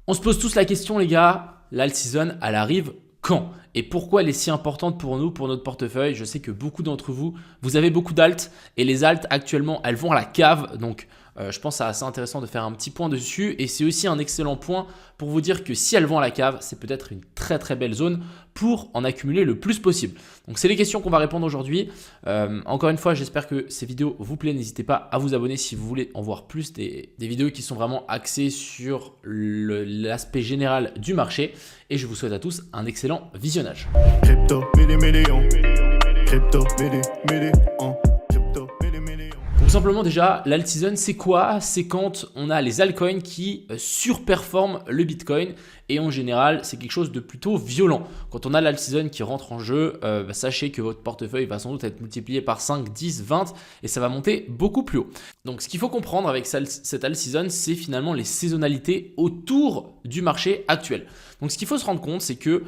On se pose tous la question les gars, l'alt season elle arrive quand? Et pourquoi elle est si importante pour nous, pour notre portefeuille? Je sais que beaucoup d'entre vous, vous avez beaucoup d'alt et les alts actuellement elles vont à la cave. Donc je pense que c'est assez intéressant de faire un petit point dessus. Et c'est aussi un excellent point pour vous dire que si elles vont à la cave, c'est peut-être une très très belle zone pour en accumuler le plus possible. Donc c'est les questions qu'on va répondre aujourd'hui. Encore une fois, j'espère que ces vidéos vous plaisent. N'hésitez pas à vous abonner si vous voulez en voir plus, des vidéos qui sont vraiment axées sur l'aspect général du marché. Et je vous souhaite à tous un excellent visionnage. Crypto, millions. Crypto, millions. Crypto, millions. Tout simplement déjà, l'alt season c'est quoi? C'est quand on a les altcoins qui surperforment le Bitcoin et en général c'est quelque chose de plutôt violent. Quand on a l'alt season qui rentre en jeu, sachez que votre portefeuille va sans doute être multiplié par 5, 10, 20 et ça va monter beaucoup plus haut. Donc ce qu'il faut comprendre avec cette alt season, c'est finalement les saisonnalités autour du marché actuel. Donc ce qu'il faut se rendre compte, c'est que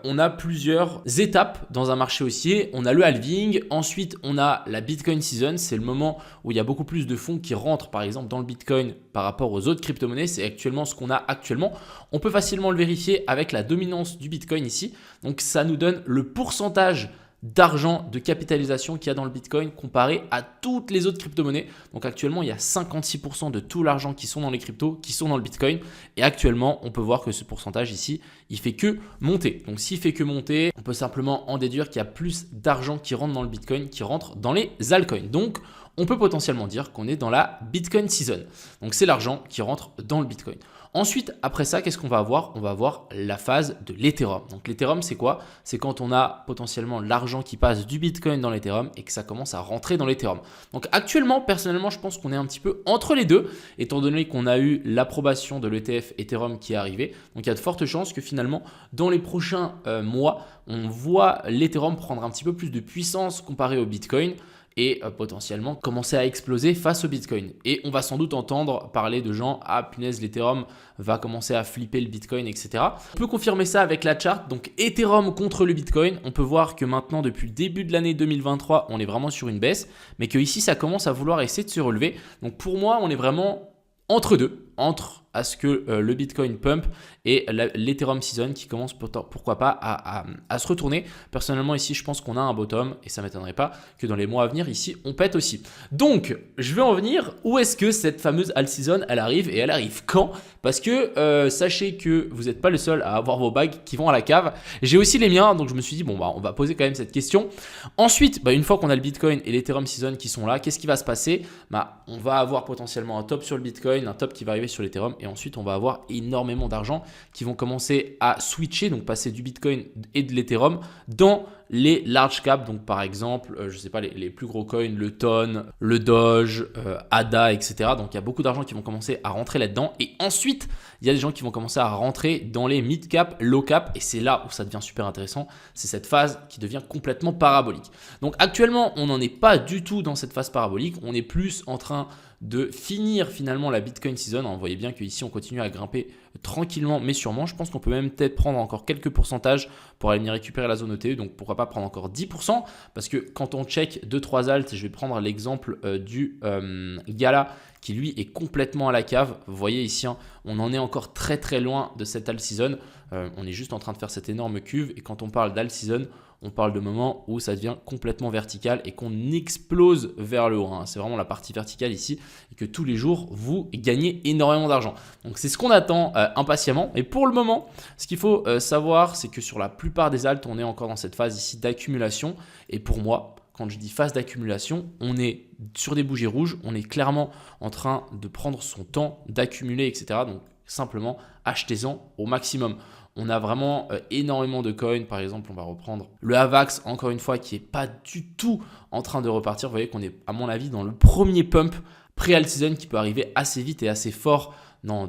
on a plusieurs étapes dans un marché haussier. On a le halving, ensuite on a la Bitcoin season, c'est le moment où il y a beaucoup plus de fonds qui rentrent par exemple dans le Bitcoin par rapport aux autres crypto-monnaies. C'est actuellement ce qu'on a actuellement. On peut facilement le vérifier avec la dominance du Bitcoin ici. Donc ça nous donne le pourcentage d'argent, de capitalisation qu'il y a dans le Bitcoin comparé à toutes les autres crypto-monnaies. Donc actuellement, il y a 56% de tout l'argent qui sont dans les cryptos, qui sont dans le Bitcoin. Et actuellement, on peut voir que ce pourcentage ici, il fait que monter. Donc s'il fait que monter, on peut simplement en déduire qu'il y a plus d'argent qui rentre dans le Bitcoin, qui rentre dans les altcoins. Donc on peut potentiellement dire qu'on est dans la Bitcoin season. Donc c'est l'argent qui rentre dans le Bitcoin. Ensuite, après ça, qu'est-ce qu'on va avoir? On va avoir la phase de l'Ethereum. Donc l'Ethereum, c'est quoi? C'est quand on a potentiellement l'argent qui passe du Bitcoin dans l'Ethereum et que ça commence à rentrer dans l'Ethereum. Donc actuellement, personnellement, je pense qu'on est un petit peu entre les deux, étant donné qu'on a eu l'approbation de l'ETF Ethereum qui est arrivé. Donc il y a de fortes chances que finalement, dans les prochains mois, on voit l'Ethereum prendre un petit peu plus de puissance comparé au Bitcoin et potentiellement commencer à exploser face au Bitcoin. Et on va sans doute entendre parler de gens, ah punaise, l'Ethereum va commencer à flipper le Bitcoin, etc. On peut confirmer ça avec la charte, donc Ethereum contre le Bitcoin. On peut voir que maintenant, depuis le début de l'année 2023, on est vraiment sur une baisse, mais que ici, ça commence à vouloir essayer de se relever. Donc pour moi, on est vraiment entre deux, entre à ce que le Bitcoin pump et l'Ethereum season qui commence pourquoi pas à se retourner. Personnellement ici je pense qu'on a un bottom et ça ne m'étonnerait pas que dans les mois à venir ici on pète aussi. Donc je vais en venir, où est-ce que cette fameuse alt season elle arrive et elle arrive quand? Parce que sachez que vous n'êtes pas le seul à avoir vos bags qui vont à la cave. J'ai aussi les miens, donc je me suis dit bon bah on va poser quand même cette question. Ensuite une fois qu'on a le Bitcoin et l'Ethereum season qui sont là, qu'est-ce qui va se passer? On va avoir potentiellement un top sur le Bitcoin, un top qui va arriver sur l'Ethereum et ensuite on va avoir énormément d'argent qui vont commencer à switcher, donc passer du Bitcoin et de l'Ethereum dans les large caps, donc par exemple, je sais pas, les plus gros coins, le TON, le Doge, ADA, etc. Donc il y a beaucoup d'argent qui vont commencer à rentrer là-dedans. Et ensuite, il y a des gens qui vont commencer à rentrer dans les mid cap, low cap. Et c'est là où ça devient super intéressant. C'est cette phase qui devient complètement parabolique. Donc actuellement, on n'en est pas du tout dans cette phase parabolique. On est plus en train de finir finalement la Bitcoin season. On voyait bien qu'ici, on continue à grimper tranquillement mais sûrement. Je pense qu'on peut même peut-être prendre encore quelques pourcentages pour aller venir récupérer la zone ETE. Donc pourquoi pas prendre encore 10%, parce que quand on check 2-3 alts, je vais prendre l'exemple du Gala qui lui est complètement à la cave. Vous voyez ici, on en est encore très très loin de cette alt season. On est juste en train de faire cette énorme cuve et quand on parle d'alt season, on parle de moments où ça devient complètement vertical et qu'on explose vers le haut. C'est vraiment la partie verticale ici et que tous les jours, vous gagnez énormément d'argent. Donc, c'est ce qu'on attend impatiemment. Et pour le moment, ce qu'il faut savoir, c'est que sur la plupart des alts, on est encore dans cette phase ici d'accumulation. Et pour moi, quand je dis phase d'accumulation, on est sur des bougies rouges. On est clairement en train de prendre son temps d'accumuler, etc. Donc, simplement, achetez-en au maximum. On a vraiment énormément de coins. Par exemple, on va reprendre le AVAX, encore une fois, qui n'est pas du tout en train de repartir. Vous voyez qu'on est, à mon avis, dans le premier pump pré-alt season qui peut arriver assez vite et assez fort dans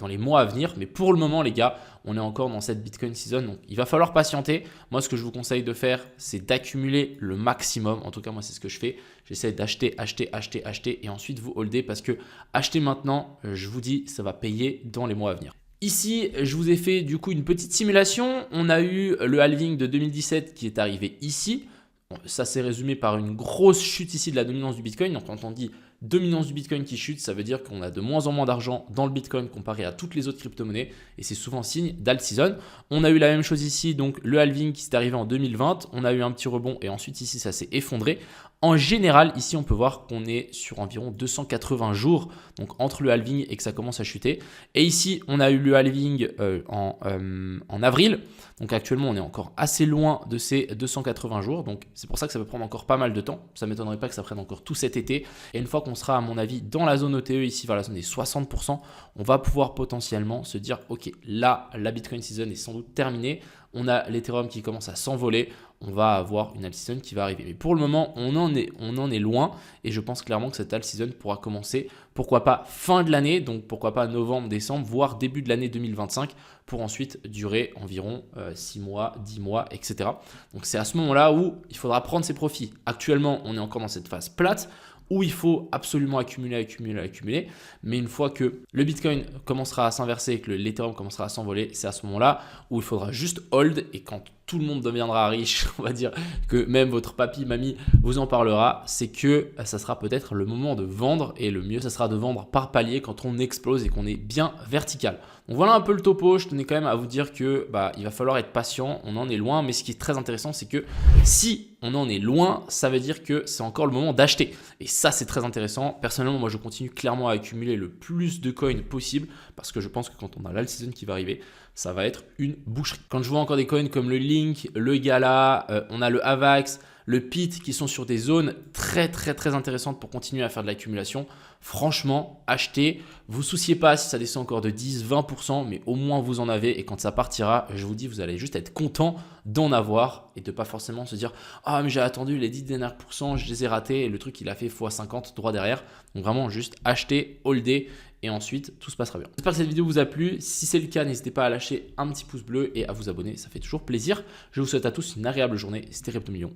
les mois à venir. Mais pour le moment, les gars, on est encore dans cette Bitcoin season. Donc, il va falloir patienter. Moi, ce que je vous conseille de faire, c'est d'accumuler le maximum. En tout cas, moi, c'est ce que je fais. J'essaie d'acheter, acheter et ensuite vous holder parce que acheter maintenant, je vous dis, ça va payer dans les mois à venir. Ici, je vous ai fait du coup une petite simulation. On a eu le halving de 2017 qui est arrivé ici. Bon, ça s'est résumé par une grosse chute ici de la dominance du Bitcoin. Donc quand on dit dominance du Bitcoin qui chute, ça veut dire qu'on a de moins en moins d'argent dans le Bitcoin comparé à toutes les autres crypto-monnaies et c'est souvent signe d'alt season. On a eu la même chose ici, donc le halving qui s'est arrivé en 2020, on a eu un petit rebond et ensuite ici ça s'est effondré. En général, ici, on peut voir qu'on est sur environ 280 jours, donc entre le halving et que ça commence à chuter. Et ici, on a eu le halving en avril. Donc actuellement, on est encore assez loin de ces 280 jours. Donc c'est pour ça que ça peut prendre encore pas mal de temps. Ça ne m'étonnerait pas que ça prenne encore tout cet été. Et une fois qu'on sera, à mon avis, dans la zone OTE, ici vers la zone des 60%, on va pouvoir potentiellement se dire, ok, là, la Bitcoin season est sans doute terminée. On a l'Ethereum qui commence à s'envoler. On va avoir une alt season qui va arriver. Mais pour le moment, on en est loin et je pense clairement que cette alt season pourra commencer, pourquoi pas fin de l'année, donc pourquoi pas novembre, décembre, voire début de l'année 2025 pour ensuite durer environ 6 mois, 10 mois, etc. Donc c'est à ce moment-là où il faudra prendre ses profits. Actuellement, on est encore dans cette phase plate où il faut absolument accumuler. Mais une fois que le Bitcoin commencera à s'inverser et que l'Ethereum commencera à s'envoler, c'est à ce moment-là où il faudra juste hold. Et quand tout le monde deviendra riche, on va dire que même votre papy, mamie vous en parlera, c'est que ça sera peut-être le moment de vendre. Et le mieux, ça sera de vendre par palier quand on explose et qu'on est bien vertical. Donc voilà un peu le topo. Je tenais quand même à vous dire que il va falloir être patient. On en est loin. Mais ce qui est très intéressant, c'est que si on en est loin, ça veut dire que c'est encore le moment d'acheter. Et ça, c'est très intéressant. Personnellement, moi, je continue clairement à accumuler le plus de coins possible parce que je pense que quand on a l'alt season qui va arriver, ça va être une boucherie. Quand je vois encore des coins comme le Link, le Gala, on a le Avax, le PIT qui sont sur des zones très intéressantes pour continuer à faire de l'accumulation. Franchement, achetez. Vous souciez pas si ça descend encore de 10-20%, mais au moins vous en avez. Et quand ça partira, je vous dis, vous allez juste être content d'en avoir et de pas forcément se dire « Ah, mais j'ai attendu les 10 derniers pourcents, je les ai ratés et le truc il a fait x50 droit derrière. » Donc vraiment juste acheter, holder et ensuite tout se passera bien. J'espère que cette vidéo vous a plu. Si c'est le cas, n'hésitez pas à lâcher un petit pouce bleu et à vous abonner, ça fait toujours plaisir. Je vous souhaite à tous une agréable journée. C'était Crypto Millions.